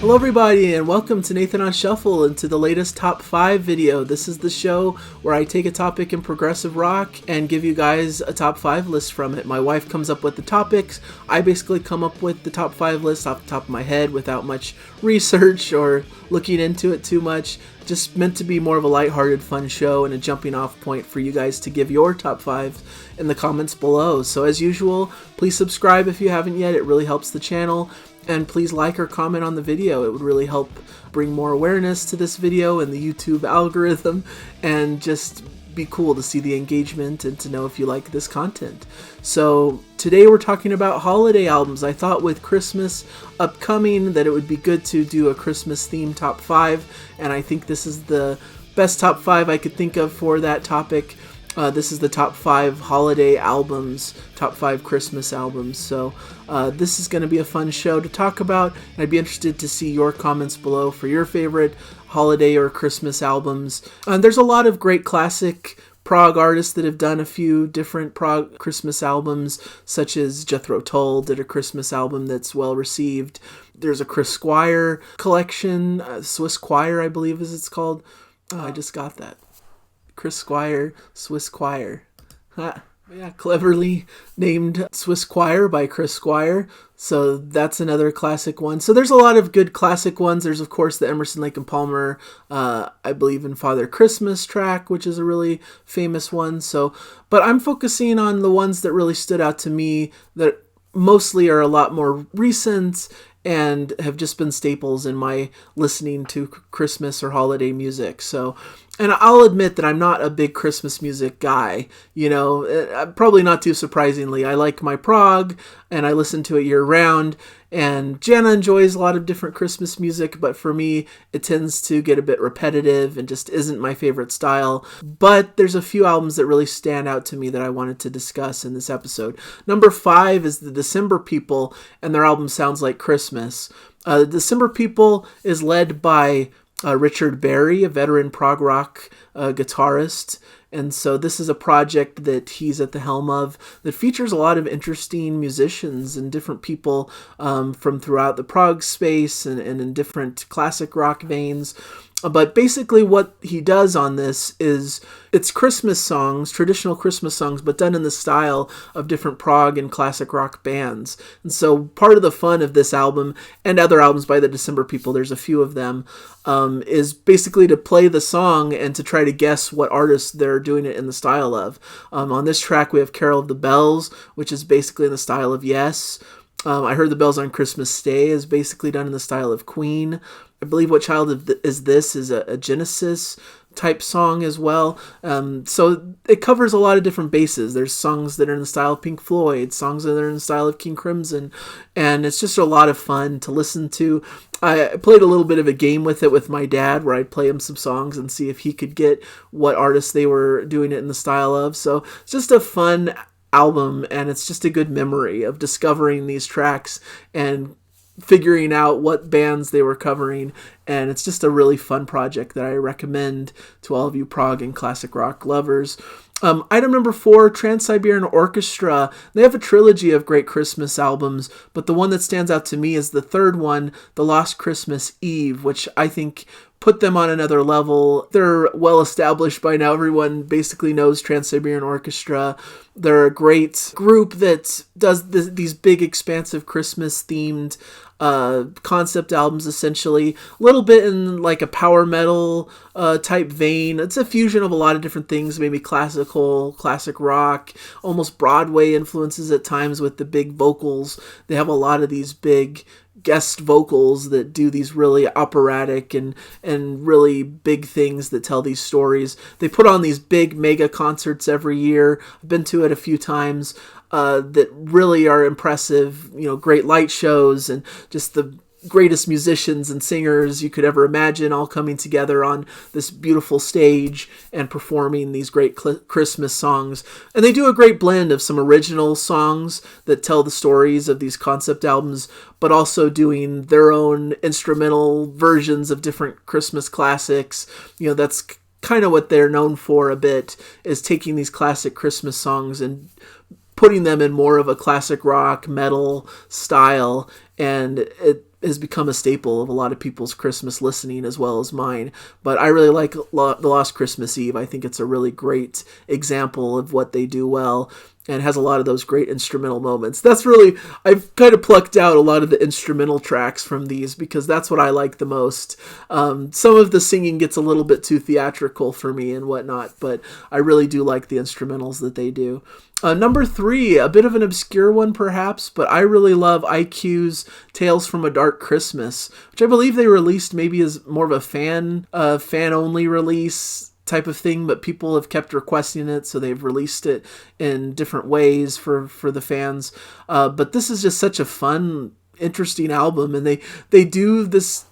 Hello everybody and welcome to Nathan on Shuffle and to the latest Top 5 video. This is the show where I take a topic in progressive rock and give you guys a top 5 list from it. My wife comes up with the topics. I basically come up with the top 5 list off the top of my head without much research or looking into it too much. Just meant to be more of a lighthearted, fun show and a jumping off point for you guys to give your top 5 in the comments below. So as usual, please subscribe if you haven't yet. It really helps the channel. And please like or comment on the video. It would really help bring more awareness to this video and the YouTube algorithm, and just be cool to see the engagement and to know if you like this content. So today we're talking about holiday albums. I thought with Christmas upcoming that it would be good to do a Christmas themed top 5, and I think this is the best top 5 I could think of for that topic. This is the top 5 holiday albums, top 5 Christmas albums. So this is going to be a fun show to talk about, and I'd be interested to see your comments below for your favorite holiday or Christmas albums. There's a lot of great classic prog artists that have done a few different prog Christmas albums, such as Jethro Tull did a Christmas album that's well received. There's a Chris Squire collection, Swiss Choir I believe is it's called. Oh, I just got that. Chris Squire, Swiss Choir. Yeah, cleverly named Swiss Choir by Chris Squire. So that's another classic one. So there's a lot of good classic ones. There's, of course, the Emerson, Lake and Palmer, I believe in Father Christmas track, which is a really famous one. So, but I'm focusing on the ones that really stood out to me that mostly are a lot more recent and have just been staples in my listening to Christmas or holiday music. So, and I'll admit that I'm not a big Christmas music guy, you know, probably not too surprisingly. I like my prog and I listen to it year round, and Jana enjoys a lot of different Christmas music, but for me, it tends to get a bit repetitive and just isn't my favorite style. But there's a few albums that really stand out to me that I wanted to discuss in this episode. Number 5 is the December People, and their album Sounds Like Christmas. The December People is led by Richard Berry, a veteran prog rock guitarist. And so this is a project that he's at the helm of that features a lot of interesting musicians and different people from throughout the prog space and in different classic rock veins. But basically what he does on this is it's Christmas songs, traditional Christmas songs, but done in the style of different prog and classic rock bands. And so part of the fun of this album and other albums by the December People, there's a few of them, is basically to play the song and to try to guess what artists they're doing it in the style of. On this track we have Carol of the Bells, which is basically in the style of Yes. I Heard the Bells on Christmas Day is basically done in the style of Queen. I believe What Child Is This is a Genesis type song as well. So it covers a lot of different bases. There's songs that are in the style of Pink Floyd, songs that are in the style of King Crimson, and it's just a lot of fun to listen to. I played a little bit of a game with it with my dad where I'd play him some songs and see if he could get what artists they were doing it in the style of. So it's just a fun album, and it's just a good memory of discovering these tracks and figuring out what bands they were covering, and it's just a really fun project that I recommend to all of you prog and classic rock lovers. Item number 4, Trans-Siberian Orchestra. They have a trilogy of great Christmas albums, but the one that stands out to me is the third one, The Lost Christmas Eve, which I think put them on another level. They're well established by now. Everyone basically knows Trans-Siberian Orchestra. They're a great group that does these big, expansive Christmas-themed concept albums, essentially. A little bit in like a power metal type vein. It's a fusion of a lot of different things, maybe classical, classic rock, almost Broadway influences at times with the big vocals. They have a lot of these big guest vocals that do these really operatic and really big things that tell these stories. They put on these big mega concerts every year. I've been to it a few times that really are impressive, you know, great light shows and just the greatest musicians and singers you could ever imagine all coming together on this beautiful stage and performing these great Christmas songs. And they do a great blend of some original songs that tell the stories of these concept albums, but also doing their own instrumental versions of different Christmas classics. You know, that's kind of what they're known for a bit, is taking these classic Christmas songs and putting them in more of a classic rock metal style, and it has become a staple of a lot of people's Christmas listening as well as mine. But I really like The Lost Christmas Eve. I think it's a really great example of what they do well, and has a lot of those great instrumental moments. I've kind of plucked out a lot of the instrumental tracks from these because that's what I like the most. Some of the singing gets a little bit too theatrical for me and whatnot, but I really do like the instrumentals that they do. Number 3, a bit of an obscure one perhaps, but I really love IQ's Tales from a Dark Christmas, which I believe they released maybe as more of a fan-only release type of thing, but people have kept requesting it, so they've released it in different ways for the fans. But this is just such a fun, interesting album, and they do this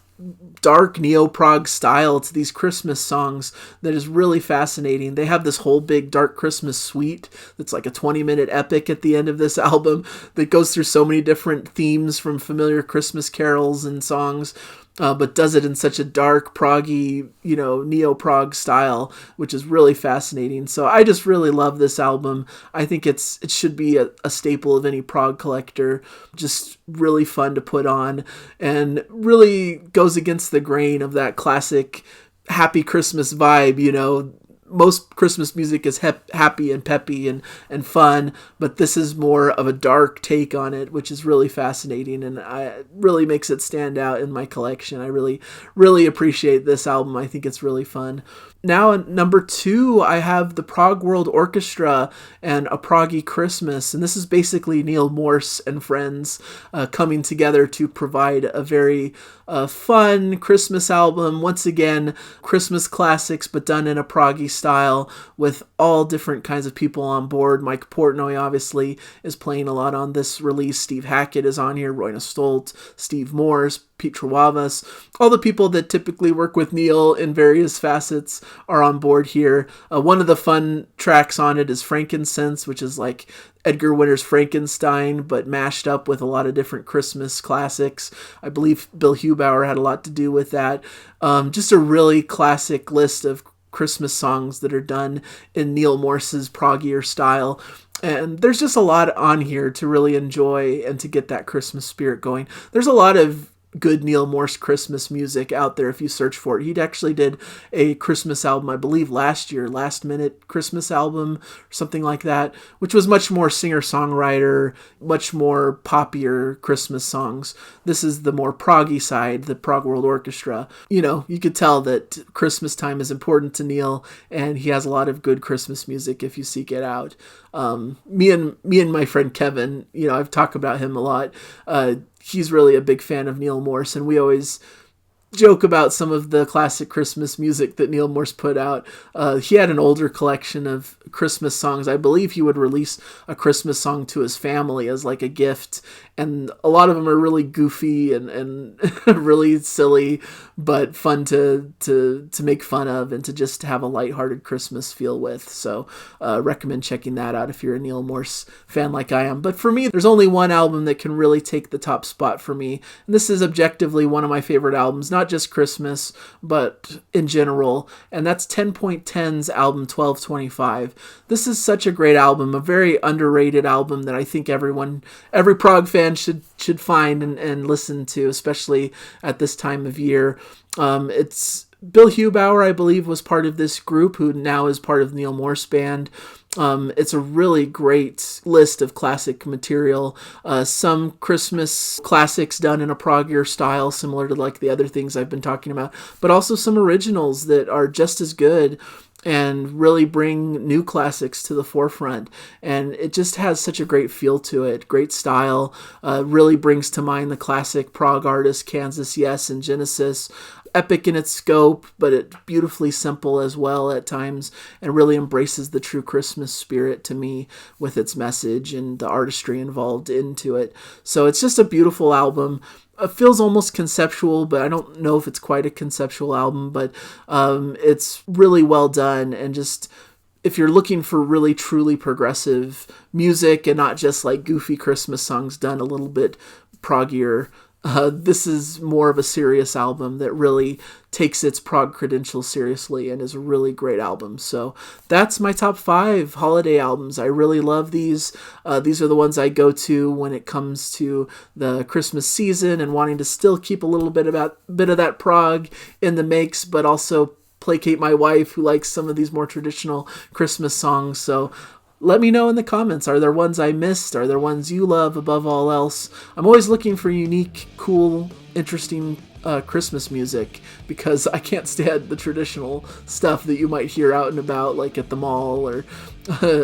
dark neo-prog style to these Christmas songs that is really fascinating. They have this whole big dark Christmas suite that's like a 20-minute epic at the end of this album that goes through so many different themes from familiar Christmas carols and songs, but does it in such a dark, proggy, neo-prog style, which is really fascinating. So I just really love this album. I think it should be a staple of any prog collector. Just really fun to put on, and really goes against the grain of that classic happy Christmas vibe. Most Christmas music is happy and peppy and fun, but this is more of a dark take on it, which is really fascinating, and really makes it stand out in my collection. I really, really appreciate this album. I think it's really fun. Now, at number 2, I have the Prog World Orchestra and A Proggy Christmas, and this is basically Neil Morse and friends coming together to provide a very fun Christmas album. Once again, Christmas classics, but done in a proggy style with all different kinds of people on board. Mike Portnoy, obviously, is playing a lot on this release. Steve Hackett is on here, Roy Stolt, Steve Morse, Pete Trewavas. All the people that typically work with Neil in various facets are on board here. One of the fun tracks on it is Frankincense, which is like Edgar Winter's Frankenstein, but mashed up with a lot of different Christmas classics. I believe Bill Hubauer had a lot to do with that. Just a really classic list of Christmas songs that are done in Neil Morse's proggier style. And there's just a lot on here to really enjoy and to get that Christmas spirit going. There's a lot of good Neil Morse Christmas music out there if you search for it. He actually did a Christmas album, I believe last year, Last Minute Christmas album, or something like that, which was much more singer-songwriter, much more poppier Christmas songs. This is the more proggy side, the Prog World Orchestra. You could tell that Christmas time is important to Neil, and he has a lot of good Christmas music if you seek it out. Me and my friend Kevin, I've talked about him a lot. He's really a big fan of Neil Morse, and we always joke about some of the classic Christmas music that Neil Morse put out. He had an older collection of Christmas songs. I believe he would release a Christmas song to his family as like a gift, and a lot of them are really goofy and really silly, but fun to make fun of and to just have a lighthearted Christmas feel with. So recommend checking that out if you're a Neil Morse fan like I am. But for me, there's only one album that can really take the top spot for me, and this is objectively one of my favorite albums, not just Christmas, but in general, and that's 10.10's album 1225. This is such a great album, a very underrated album that I think every prog fan should find and listen to, especially at this time of year. It's Bill Hubauer, I believe, was part of this group, who now is part of Neil Morse Band. It's a really great list of classic material. Some Christmas classics done in a proggier style, similar to like the other things I've been talking about, but also some originals that are just as good and really bring new classics to the forefront. And it just has such a great feel to it, great style, really brings to mind the classic prog artists Kansas Yes and Genesis. Epic in its scope, but it's beautifully simple as well at times, and really embraces the true Christmas spirit to me with its message and the artistry involved into it. So it's just a beautiful album. It feels almost conceptual, but I don't know if it's quite a conceptual album, but it's really well done. And just, if you're looking for really truly progressive music and not just like goofy Christmas songs done a little bit proggier, This is more of a serious album that really takes its prog credentials seriously and is a really great album. So that's my top 5 holiday albums. I really love these. These are the ones I go to when it comes to the Christmas season and wanting to still keep a little bit of that prog in the mix, but also placate my wife who likes some of these more traditional Christmas songs. So let me know in the comments. Are there ones I missed? Are there ones you love above all else? I'm always looking for unique, cool, interesting Christmas music, because I can't stand the traditional stuff that you might hear out and about, like at the mall or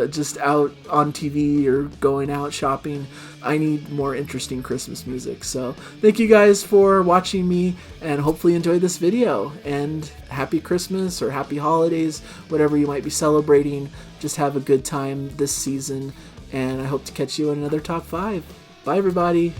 just out on TV or going out shopping. I need more interesting Christmas music. So thank you guys for watching me, and hopefully enjoy this video, and happy Christmas or happy holidays, whatever you might be celebrating. Just have a good time this season, and I hope to catch you in another top 5. Bye everybody.